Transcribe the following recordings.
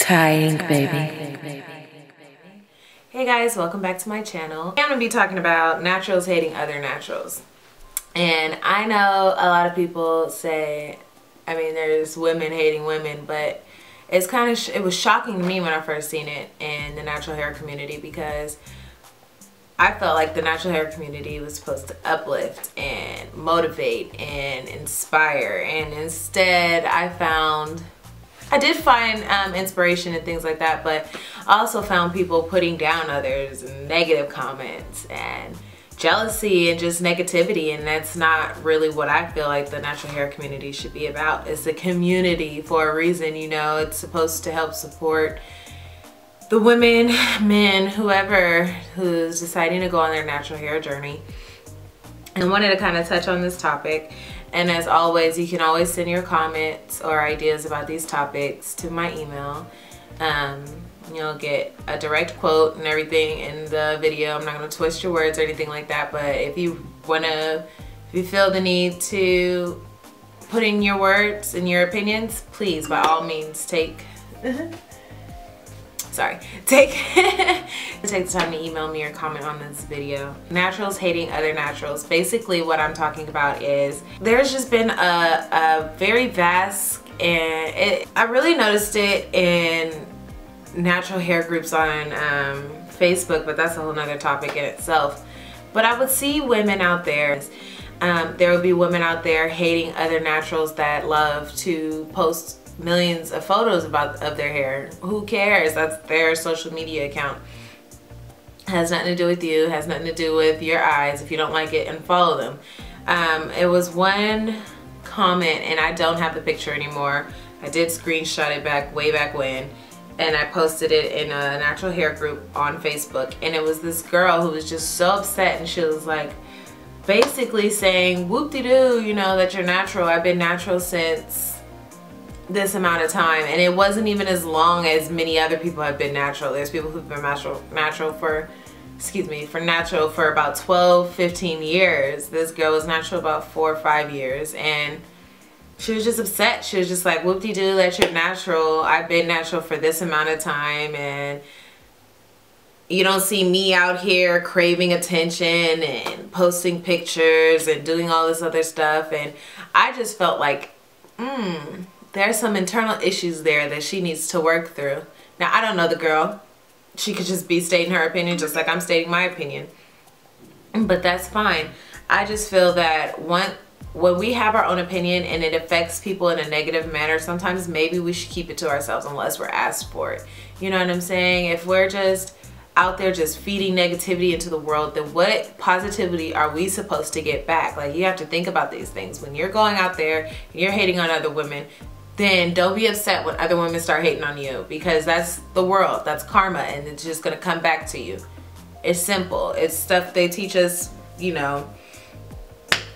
Tyeink, baby. Hey guys, welcome back to my channel. I'm going to be talking about naturals hating other naturals. And I know a lot of people say, I mean, there's women hating women, but it's kind of, it was shocking to me when I first seen it in the natural hair community, because I felt like the natural hair community was supposed to uplift and motivate and inspire, and instead I did find inspiration and things like that, but I also found people putting down others and negative comments and jealousy and just negativity, and that's not really what I feel like the natural hair community should be about. It's a community for a reason, you know. It's supposed to help support the women, men, whoever who's deciding to go on their natural hair journey. And I wanted to kind of touch on this topic. And as always, you can always send your comments or ideas about these topics to my email. You'll get a direct quote and everything in the video. I'm not going to twist your words or anything like that, but if you feel the need to put in your words and your opinions, please, by all means, take the time to email me or comment on this video. Naturals hating other naturals. Basically what I'm talking about is there's just been a very vast, and I really noticed it in natural hair groups on Facebook, but that's a whole nother topic in itself. But I would see women out there, there would be women out there hating other naturals that love to post millions of photos of their hair. Who cares? That's their social media account. Has nothing to do with you, has nothing to do with your eyes. If you don't like it, unfollow them. It was one comment, and I don't have the picture anymore. I did screenshot it way back when, and I posted it in a natural hair group on Facebook, and it was this girl who was just so upset, and she was like basically saying, whoop-de-doo, you know, that you're natural. I've been natural since this amount of time, and it wasn't even as long as many other people have been natural. There's people who've been natural for about 12-15 years. This girl was natural about 4 or 5 years, and she was just upset. She was just like, whoop-de-doo that you're natural. I've been natural for this amount of time, and you don't see me out here craving attention and posting pictures and doing all this other stuff. And I just felt like, there's some internal issues there that she needs to work through. Now, I don't know the girl. She could just be stating her opinion just like I'm stating my opinion. But that's fine. I just feel that when we have our own opinion and it affects people in a negative manner, sometimes maybe we should keep it to ourselves unless we're asked for it. You know what I'm saying? If we're just out there just feeding negativity into the world, then what positivity are we supposed to get back? Like, you have to think about these things. When you're going out there and you're hating on other women, then don't be upset when other women start hating on you, because that's the world, that's karma, and it's just gonna come back to you. It's simple. It's stuff they teach us, you know,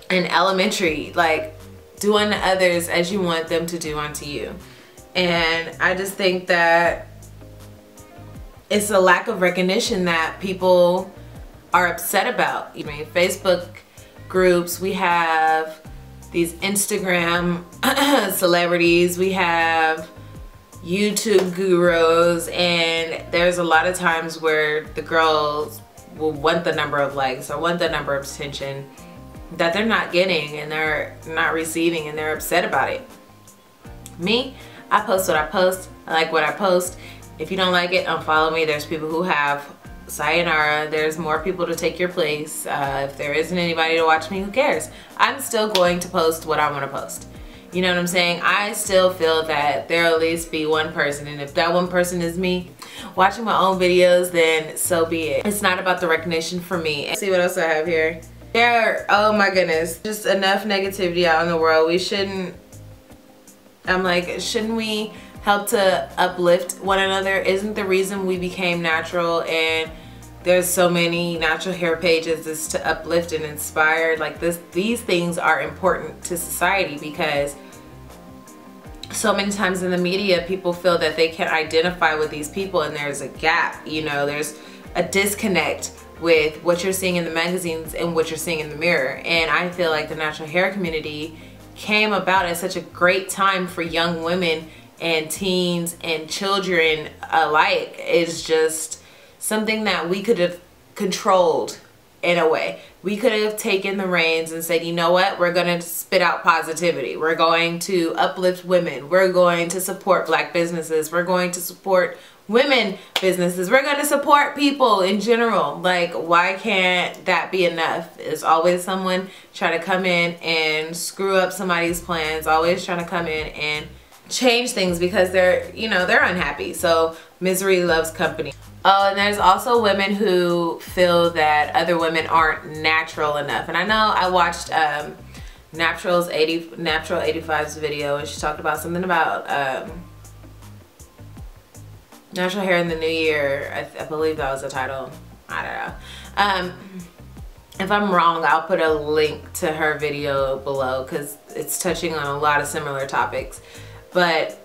in elementary, like do unto others as you want them to do unto you. And I just think that it's a lack of recognition that people are upset about. I mean, Facebook groups, we have these Instagram celebrities, we have YouTube gurus, and there's a lot of times where the girls will want the number of likes or want the number of attention that they're not getting and they're not receiving, and they're upset about it. Me, I post what I post. I like what I post. If you don't like it, unfollow me. There's people who have. Sayonara. There's more people to take your place. If there isn't anybody to watch me, who cares? I'm still going to post what I want to post. You know what I'm saying? I still feel that there'll at least be one person, and if that one person is me watching my own videos, then so be it. It's not about the recognition for me. Let's see what else I have here. Oh my goodness, just enough negativity out in the world. We shouldn't, I'm like, shouldn't we help to uplift one another? Isn't the reason we became natural, and there's so many natural hair pages, is to uplift and inspire? Like these things are important to society, because so many times in the media people feel that they can't identify with these people, and there's a gap, you know, there's a disconnect with what you're seeing in the magazines and what you're seeing in the mirror. And I feel like the natural hair community came about at such a great time for young women and teens and children alike is just something that we could have controlled in a way. We could have taken the reins and said, you know what, we're going to spit out positivity. We're going to uplift women. We're going to support Black businesses. We're going to support women businesses. We're going to support people in general. Like, why can't that be enough? There's always someone trying to come in and screw up somebody's plans, always trying to come in and change things because they're, you know, they're unhappy. So misery loves company. Oh, and there's also women who feel that other women aren't natural enough. And I know I watched Natural 85's video, and she talked about something about natural hair in the new year. I believe that was the title. I don't know. If I'm wrong, I'll put a link to her video below because it's touching on a lot of similar topics. But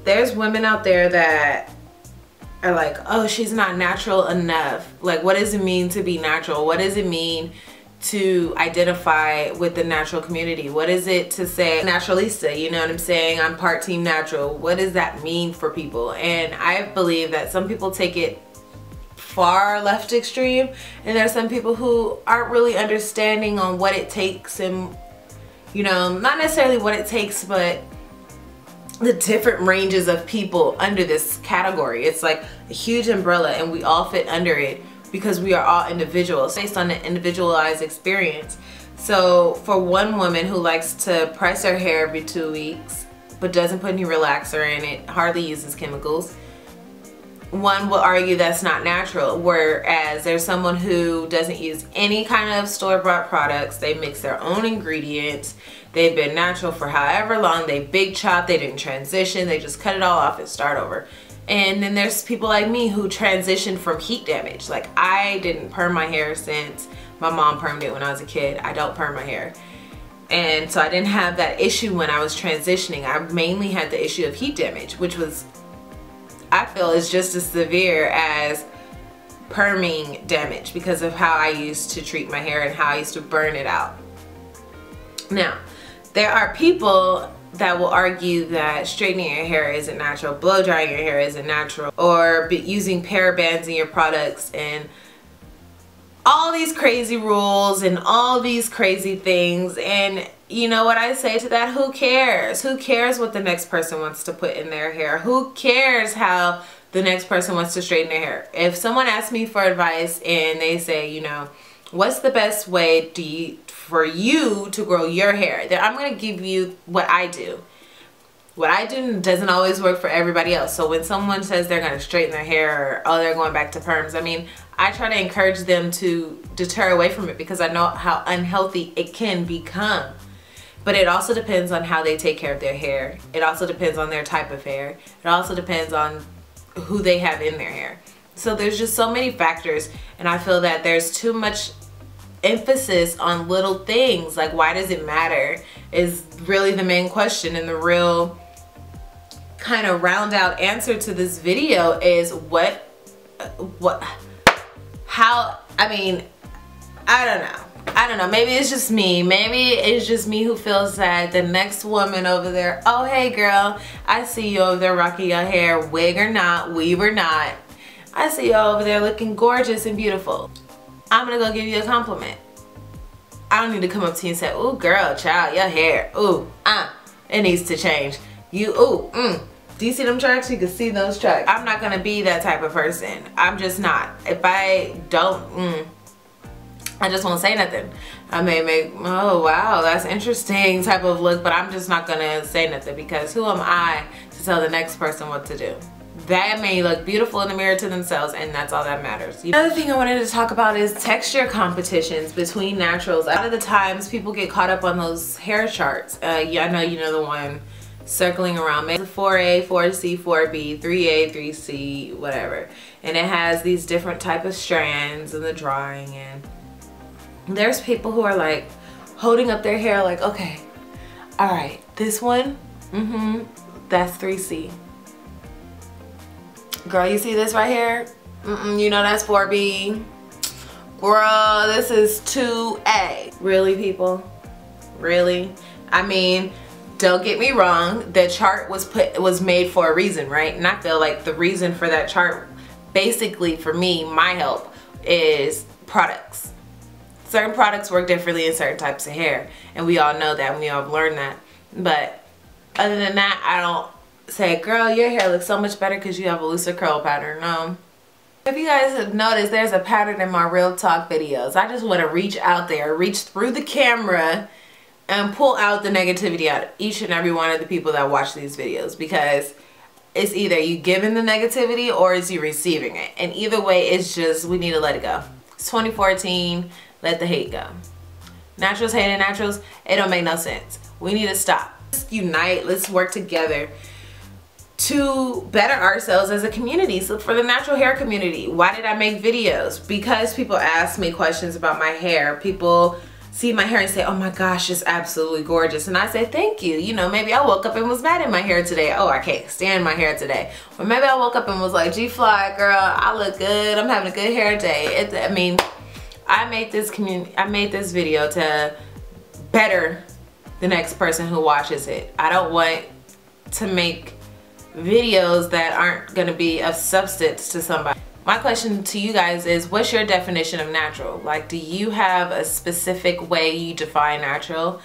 there's women out there that are like, oh, she's not natural enough. Like, what does it mean to be natural? What does it mean to identify with the natural community? What is it to say naturalista? You know what I'm saying? I'm part team natural. What does that mean for people? And I believe that some people take it far left extreme, and there's some people who aren't really understanding on what it takes, and, you know, not necessarily what it takes, but the different ranges of people under this category. It's like a huge umbrella, and we all fit under it because we are all individuals based on an individualized experience. So for one woman who likes to press her hair every 2 weeks but doesn't put any relaxer in it, hardly uses chemicals, one will argue that's not natural. Whereas there's someone who doesn't use any kind of store-bought products. They mix their own ingredients. They've been natural for however long. They big chop. They didn't transition. They just cut it all off and start over. And then there's people like me who transitioned from heat damage. Like, I didn't perm my hair since my mom permed it when I was a kid. I don't perm my hair. And so I didn't have that issue when I was transitioning. I mainly had the issue of heat damage, which was, I feel, is just as severe as perming damage because of how I used to treat my hair and how I used to burn it out. Now, there are people that will argue that straightening your hair isn't natural, blow drying your hair isn't natural, or using parabens in your products, and all these crazy rules and all these crazy things. And you know what I say to that? Who cares? Who cares what the next person wants to put in their hair? Who cares how the next person wants to straighten their hair? If someone asks me for advice and they say, you know, what's the best way for you to grow your hair? Then I'm going to give you what I do. What I do doesn't always work for everybody else. So when someone says they're going to straighten their hair, or oh, they're going back to perms, I mean, I try to encourage them to deter away from it because I know how unhealthy it can become. But it also depends on how they take care of their hair. It also depends on their type of hair. It also depends on who they have in their hair. So there's just so many factors, and I feel that there's too much emphasis on little things. Like, why does it matter is really the main question, and the real kind of round out answer to this video is how, I mean, I don't know, maybe it's just me. Maybe it's just me who feels that the next woman over there, oh, hey girl, I see you over there rocking your hair, wig or not, weave or not. I see you over there looking gorgeous and beautiful. I'm gonna go give you a compliment. I don't need to come up to you and say, ooh, girl, child, your hair, ooh, it needs to change. You, ooh, do you see them tracks? You can see those tracks. I'm not gonna be that type of person. I'm just not. If I don't, I just won't say nothing. I may make, oh wow, that's interesting type of look, but I'm just not gonna say nothing because who am I to tell the next person what to do? That may look beautiful in the mirror to themselves, and that's all that matters. Another thing I wanted to talk about is texture competitions between naturals. A lot of the times people get caught up on those hair charts. Yeah, I know you know the one circling around, maybe 4A, 4C, 4B, 3A, 3C, whatever. And it has these different type of strands in the drawing, and there's people who are like holding up their hair like, okay, all right, this one, that's 3C. Girl, you see this right here? You know that's 4B. Girl, this is 2A. Really, people? Really? I mean, don't get me wrong, the chart was made for a reason, right? And I feel like the reason for that chart, basically for me, my help, is products. Certain products work differently in certain types of hair, and we all know that, and we all have learned that. But other than that, I don't say, girl, your hair looks so much better because you have a looser curl pattern. No. If you guys have noticed, there's a pattern in my real talk videos. I just want to reach out there, reach through the camera, and pull out the negativity out of each and every one of the people that watch these videos, because it's either you giving the negativity or is you receiving it. And either way, it's just, we need to let it go. It's 2014, let the hate go. Naturals hating naturals, it don't make no sense. We need to stop. Let's unite, let's work together to better ourselves as a community. So for the natural hair community, why did I make videos? Because people ask me questions about my hair. People see my hair and say, oh my gosh, it's absolutely gorgeous. And I say, thank you. You know, maybe I woke up and was mad at my hair today. Oh, I can't stand my hair today. Or maybe I woke up and was like, G-Fly, girl, I look good. I'm having a good hair day. I mean, I made this video to better the next person who watches it. I don't want to make videos that aren't going to be of substance to somebody. My question to you guys is, what's your definition of natural? Like, do you have a specific way you define natural?